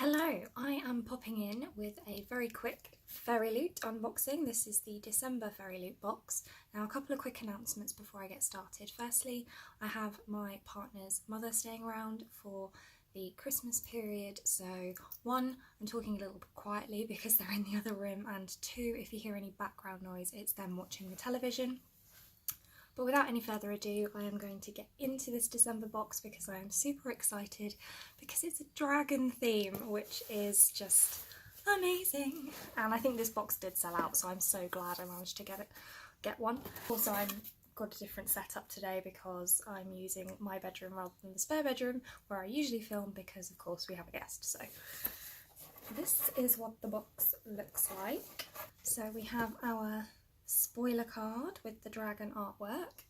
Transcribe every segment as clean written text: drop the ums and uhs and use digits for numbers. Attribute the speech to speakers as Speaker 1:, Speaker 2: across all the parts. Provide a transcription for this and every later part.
Speaker 1: Hello, I am popping in with a very quick Fairyloot unboxing. This is the December Fairyloot box. Now, a couple of quick announcements before I get started. Firstly, I have my partner's mother staying around for the Christmas period, so one, I'm talking a little bit quietly because they're in the other room, and two, if you hear any background noise, it's them watching the television. But without any further ado, I am going to get into this December box because I am super excited because it's a dragon theme, which is just amazing. And I think this box did sell out, so I'm so glad I managed to get one. Also, I've got a different setup today because I'm using my bedroom rather than the spare bedroom where I usually film because, of course, we have a guest. So this is what the box looks like. So we have our spoiler card with the dragon artwork,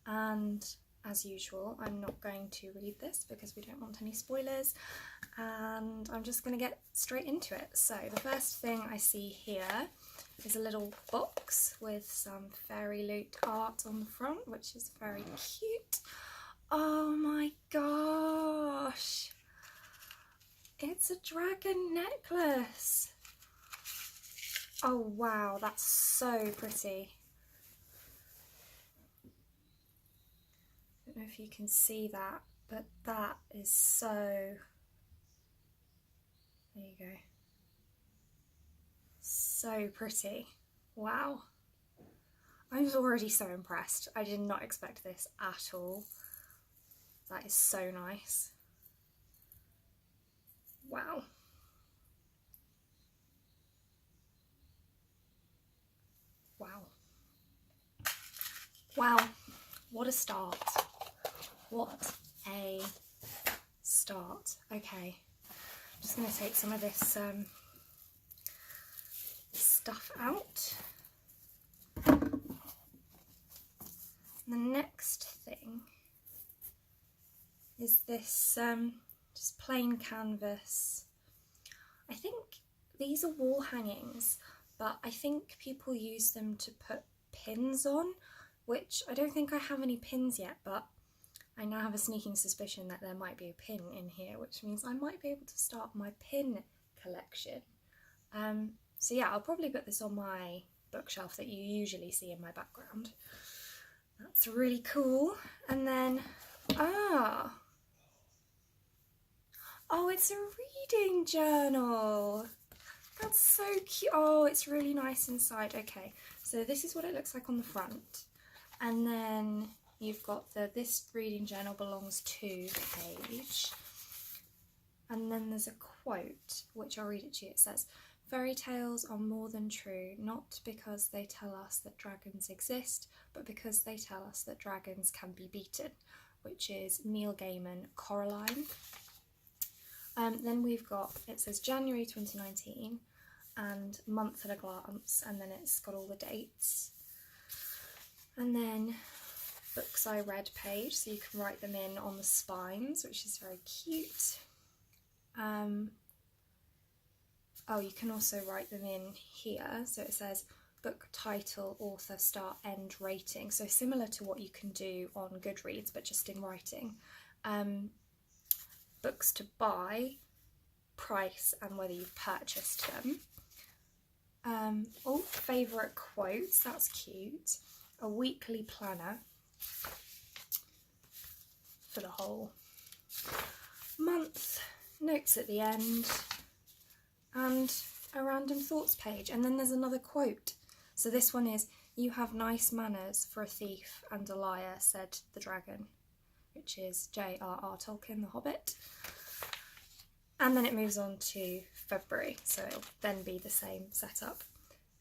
Speaker 1: and as usual I'm not going to read this because we don't want any spoilers, and I'm just going to get straight into it. So the first thing I see here is a little box with some Fairyloot art on the front, which is very cute. Oh my gosh, it's a dragon necklace. Oh wow, that's so pretty. I don't know if you can see that, but that is so... There you go. So pretty. Wow. I was already so impressed. I did not expect this at all. That is so nice. Wow. Wow. Wow, what a start. What a start. Okay, I'm just going to take some of this stuff out. The next thing is this just plain canvas. I think these are wall hangings, but I think people use them to put pins on, which I don't think I have any pins yet, but I now have a sneaking suspicion that there might be a pin in here, which means I might be able to start my pin collection. So yeah, I'll probably put this on my bookshelf that you usually see in my background. That's really cool. And then, oh, it's a reading journal. That's so cute. Oh, it's really nice inside. Okay, so this is what it looks like on the front. And then you've got this reading journal belongs to page. And then there's a quote, which I'll read it to you. It says, "Fairy tales are more than true, not because they tell us that dragons exist, but because they tell us that dragons can be beaten," which is Neil Gaiman, Coraline. Then we've got, it says January 2019 and month at a glance, and then it's got all the dates. And then books I read page, so you can write them in on the spines, which is very cute. Oh, you can also write them in here, so it says book title, author, start, end, rating, so similar to what you can do on Goodreads but just in writing. Books to buy, price, and whether you've purchased them. Oh, favourite quotes, that's cute. A weekly planner for the whole month, notes at the end, and a random thoughts page. And then there's another quote. So this one is, "You have nice manners for a thief and a liar, said the dragon," which is J.R.R. Tolkien, The Hobbit. And then it moves on to February, so it'll then be the same setup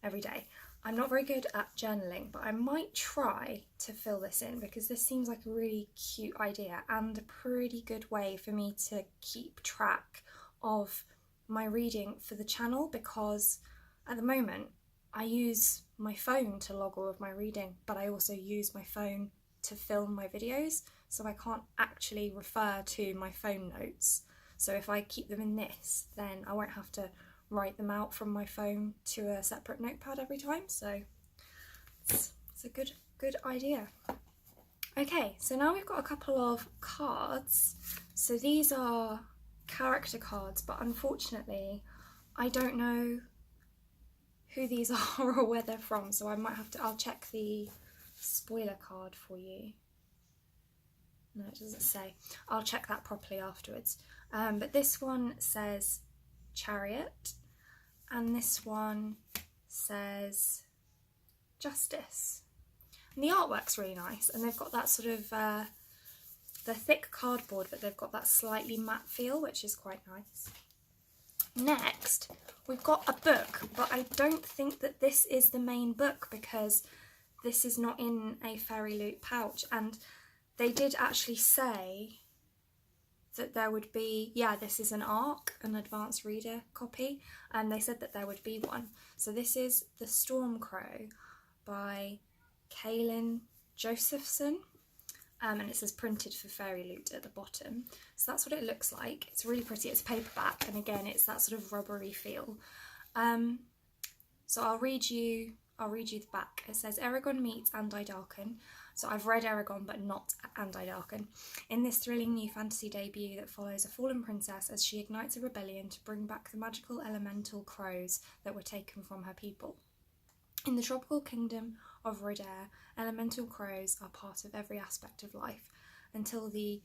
Speaker 1: every day. I'm not very good at journaling, but I might try to fill this in because this seems like a really cute idea and a pretty good way for me to keep track of my reading for the channel, because at the moment I use my phone to log all of my reading, but I also use my phone to film my videos, so I can't actually refer to my phone notes. So if I keep them in this, then I won't have to write them out from my phone to a separate notepad every time, so it's a good idea. Okay, so now we've got a couple of cards. So these are character cards, but unfortunately I don't know who these are or where they're from, so I might have to, I'll check the spoiler card for you. No, it doesn't say. I'll check that properly afterwards. But this one says Chariot, and this one says Justice. And the artwork's really nice, and they've got that sort of, they're thick cardboard, but they've got that slightly matte feel, which is quite nice. Next, we've got a book, but I don't think that this is the main book because this is not in a Fairyloot pouch, and they did actually say that there would be, yeah, this is an ARC, an advanced reader copy, and they said that there would be one. So this is The Storm Crow by Kaylin Josephson, and it says printed for Fairyloot at the bottom. So that's what it looks like. It's really pretty. It's paperback, and again, it's that sort of rubbery feel. So I'll read you the back. It says Eragon meets Andai Darken. So I've read Eragon but not Andai Darken. In this thrilling new fantasy debut that follows a fallen princess as she ignites a rebellion to bring back the magical elemental crows that were taken from her people. In the tropical kingdom of Rodair, elemental crows are part of every aspect of life until the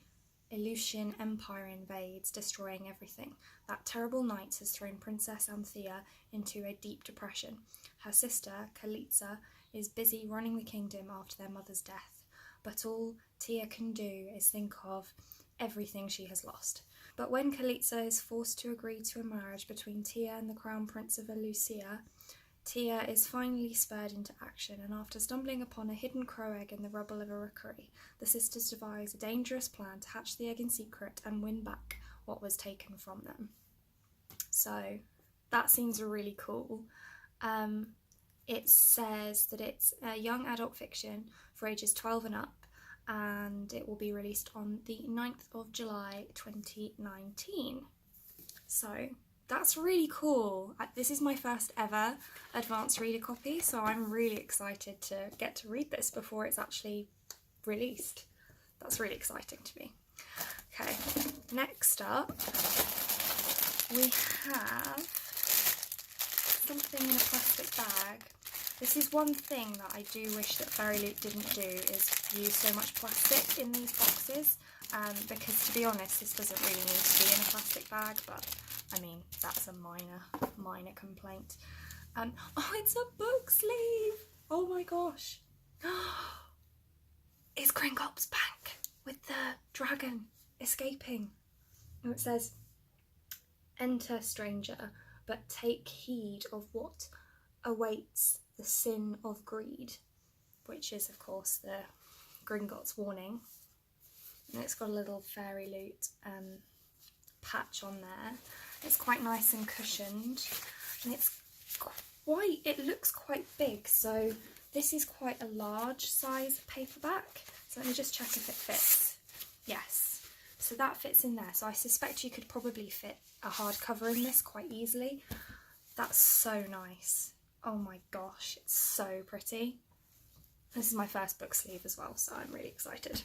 Speaker 1: Aleutian Empire invades, destroying everything. That terrible night has thrown Princess Anthea into a deep depression. Her sister, Kalitza, is busy running the kingdom after their mother's death, but all Tia can do is think of everything she has lost. But when Kalitza is forced to agree to a marriage between Tia and the Crown Prince of Eleusia, Tia is finally spurred into action, and after stumbling upon a hidden crow egg in the rubble of a rookery, the sisters devise a dangerous plan to hatch the egg in secret and win back what was taken from them. So that seems really cool. It says that it's a young adult fiction for ages 12 and up, and it will be released on the 9th of July 2019. So that's really cool. This is my first ever advanced reader copy, so I'm really excited to get to read this before it's actually released. That's really exciting to me. Okay, next up we have something in a plastic bag. This is one thing that I do wish that Fairyloot didn't do, is use so much plastic in these boxes, because to be honest this doesn't really need to be in a plastic bag, but I mean that's a minor complaint. Oh, it's a book sleeve! Oh my gosh! It's Gringotts Bank with the dragon escaping. And it says, "Enter, stranger, but take heed of what awaits the sin of greed," which is of course the Gringotts warning. And it's got a little Fairyloot patch on there. It's quite nice and cushioned, and it looks quite big, so this is quite a large size paperback. So let me just check if it fits. Yes, so that fits in there. So I suspect you could probably fit a hardcover in this quite easily. That's so nice. Oh my gosh, it's so pretty. This is my first book sleeve as well, so I'm really excited.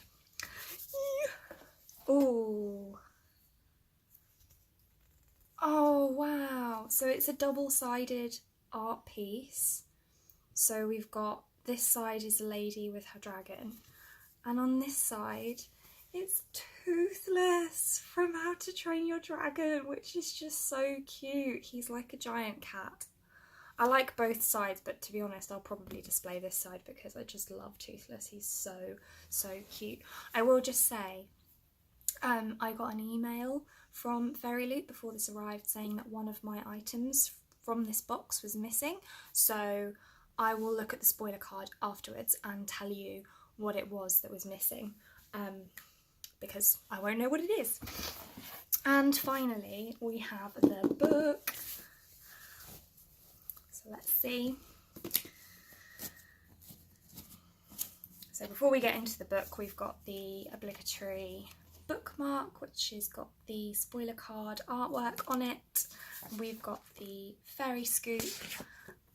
Speaker 1: Ooh. Oh wow, so it's a double-sided art piece. So we've got, this side is a lady with her dragon, and on this side it's Toothless from How to Train Your Dragon, which is just so cute. He's like a giant cat. I like both sides, but to be honest I'll probably display this side because I just love Toothless. He's so cute. I will just say, I got an email from Fairyloot before this arrived saying that one of my items from this box was missing, so I will look at the spoiler card afterwards and tell you what it was that was missing, because I won't know what it is. And finally we have the book. So let's see. So before we get into the book, we've got the obligatory bookmark, which has got the spoiler card artwork on it. We've got the fairy scoop,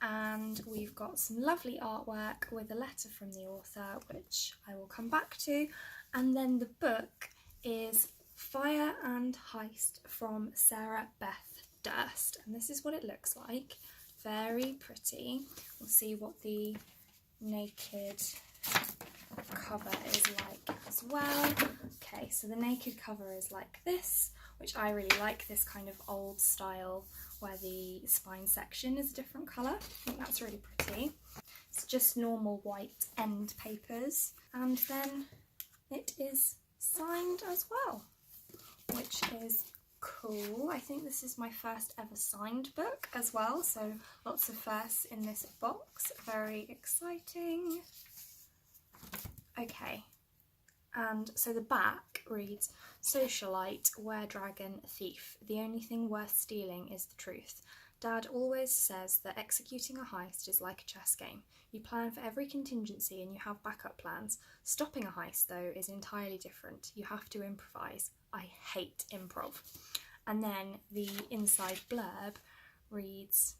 Speaker 1: and we've got some lovely artwork with a letter from the author, which I will come back to. And then the book is Fire and Heist from Sarah Beth Durst, and this is what it looks like. Very pretty. We'll see what the naked cover is like as well. Okay, so the naked cover is like this, which I really like, this kind of old style where the spine section is a different colour. I think that's really pretty. It's just normal white end papers, and then it is signed as well, which is cool. I think this is my first ever signed book as well, so lots of firsts in this box. Very exciting. Okay, and so the back reads, "Socialite, were-dragon, thief. The only thing worth stealing is the truth. Dad always says that executing a heist is like a chess game. You plan for every contingency and you have backup plans. Stopping a heist, though, is entirely different. You have to improvise. I hate improv." And then the inside blurb reads,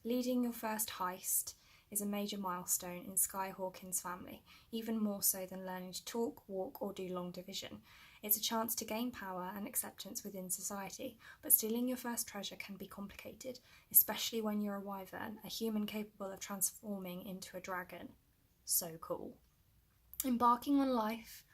Speaker 1: "Leading your first heist is a major milestone in Sky Hawkins' family, even more so than learning to talk, walk, or do long division. It's a chance to gain power and acceptance within society, but stealing your first treasure can be complicated, especially when you're a wyvern, a human capable of transforming into a dragon. So cool. Embarking on a life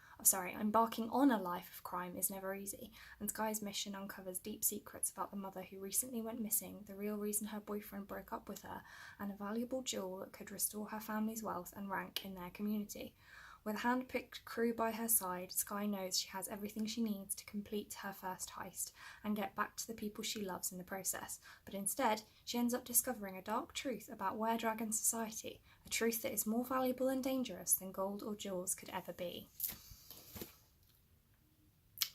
Speaker 1: of crime is never easy, and Sky's mission uncovers deep secrets about the mother who recently went missing, the real reason her boyfriend broke up with her, and a valuable jewel that could restore her family's wealth and rank in their community. With a hand-picked crew by her side, Sky knows she has everything she needs to complete her first heist and get back to the people she loves in the process. But instead, she ends up discovering a dark truth about were-dragon society, a truth that is more valuable and dangerous than gold or jewels could ever be."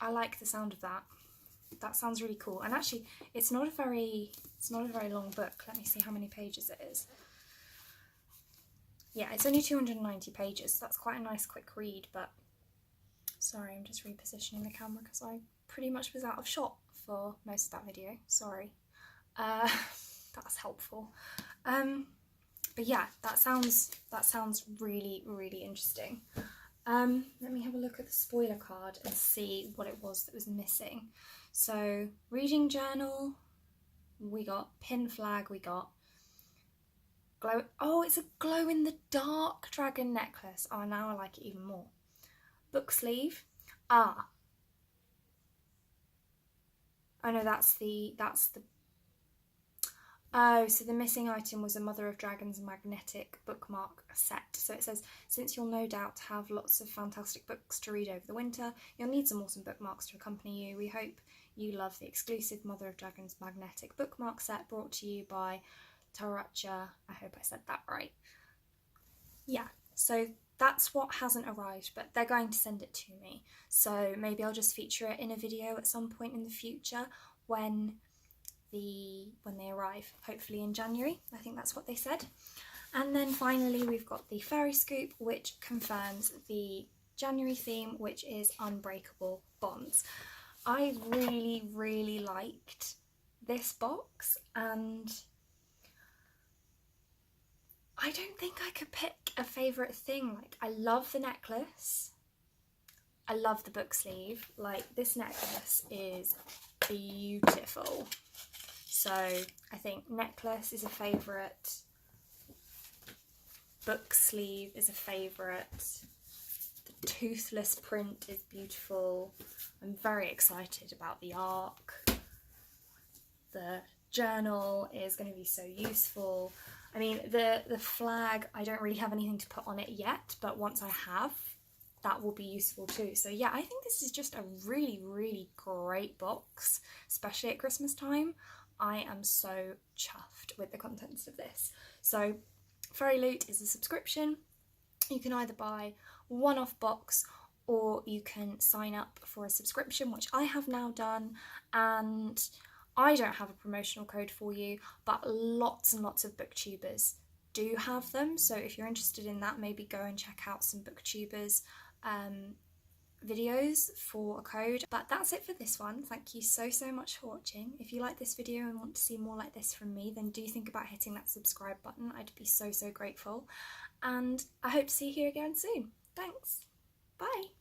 Speaker 1: I like the sound of that. That sounds really cool. And actually, it's not a very long book. Let me see how many pages it is. Yeah, it's only 290 pages, so that's quite a nice quick read, but sorry, I'm just repositioning the camera because I pretty much was out of shot for most of that video. Sorry. That's helpful. But yeah, that sounds really, really interesting. Let me have a look at the spoiler card and see what it was that was missing. So, reading journal, we got pin flag, we got glow. Oh, it's a glow in the dark dragon necklace. Oh, now I like it even more. Book sleeve. Ah. Oh no, that's the. Oh, so the missing item was a Mother of Dragons magnetic bookmark set. So it says, "Since you'll no doubt have lots of fantastic books to read over the winter, you'll need some awesome bookmarks to accompany you. We hope you love the exclusive Mother of Dragons magnetic bookmark set brought to you by Taracha." I hope I said that right. Yeah, so that's what hasn't arrived, but they're going to send it to me. So maybe I'll just feature it in a video at some point in the future when they arrive, hopefully in January. I think that's what they said. And then finally we've got the Fairy Scoop, which confirms the January theme, which is unbreakable bonds. I really, really liked this box, and I don't think I could pick a favourite thing. Like, I love the necklace, I love the book sleeve. Like, this necklace is beautiful. So I think necklace is a favourite, book sleeve is a favourite, the toothless print is beautiful. I'm very excited about the arc. The journal is going to be so useful. I mean, the flag, I don't really have anything to put on it yet, but once I have, that will be useful too. So yeah, I think this is just a really, really great box, especially at Christmas time. I am so chuffed with the contents of this. So Fairyloot is a subscription. You can either buy one-off box or you can sign up for a subscription, which I have now done, and I don't have a promotional code for you, but lots and lots of booktubers do have them. So if you're interested in that, maybe go and check out some booktubers videos for a code. But that's it for this one. Thank you so much for watching. If you like this video and want to see more like this from me, then do think about hitting that subscribe button. I'd be so grateful, and I hope to see you here again soon. Thanks. Bye.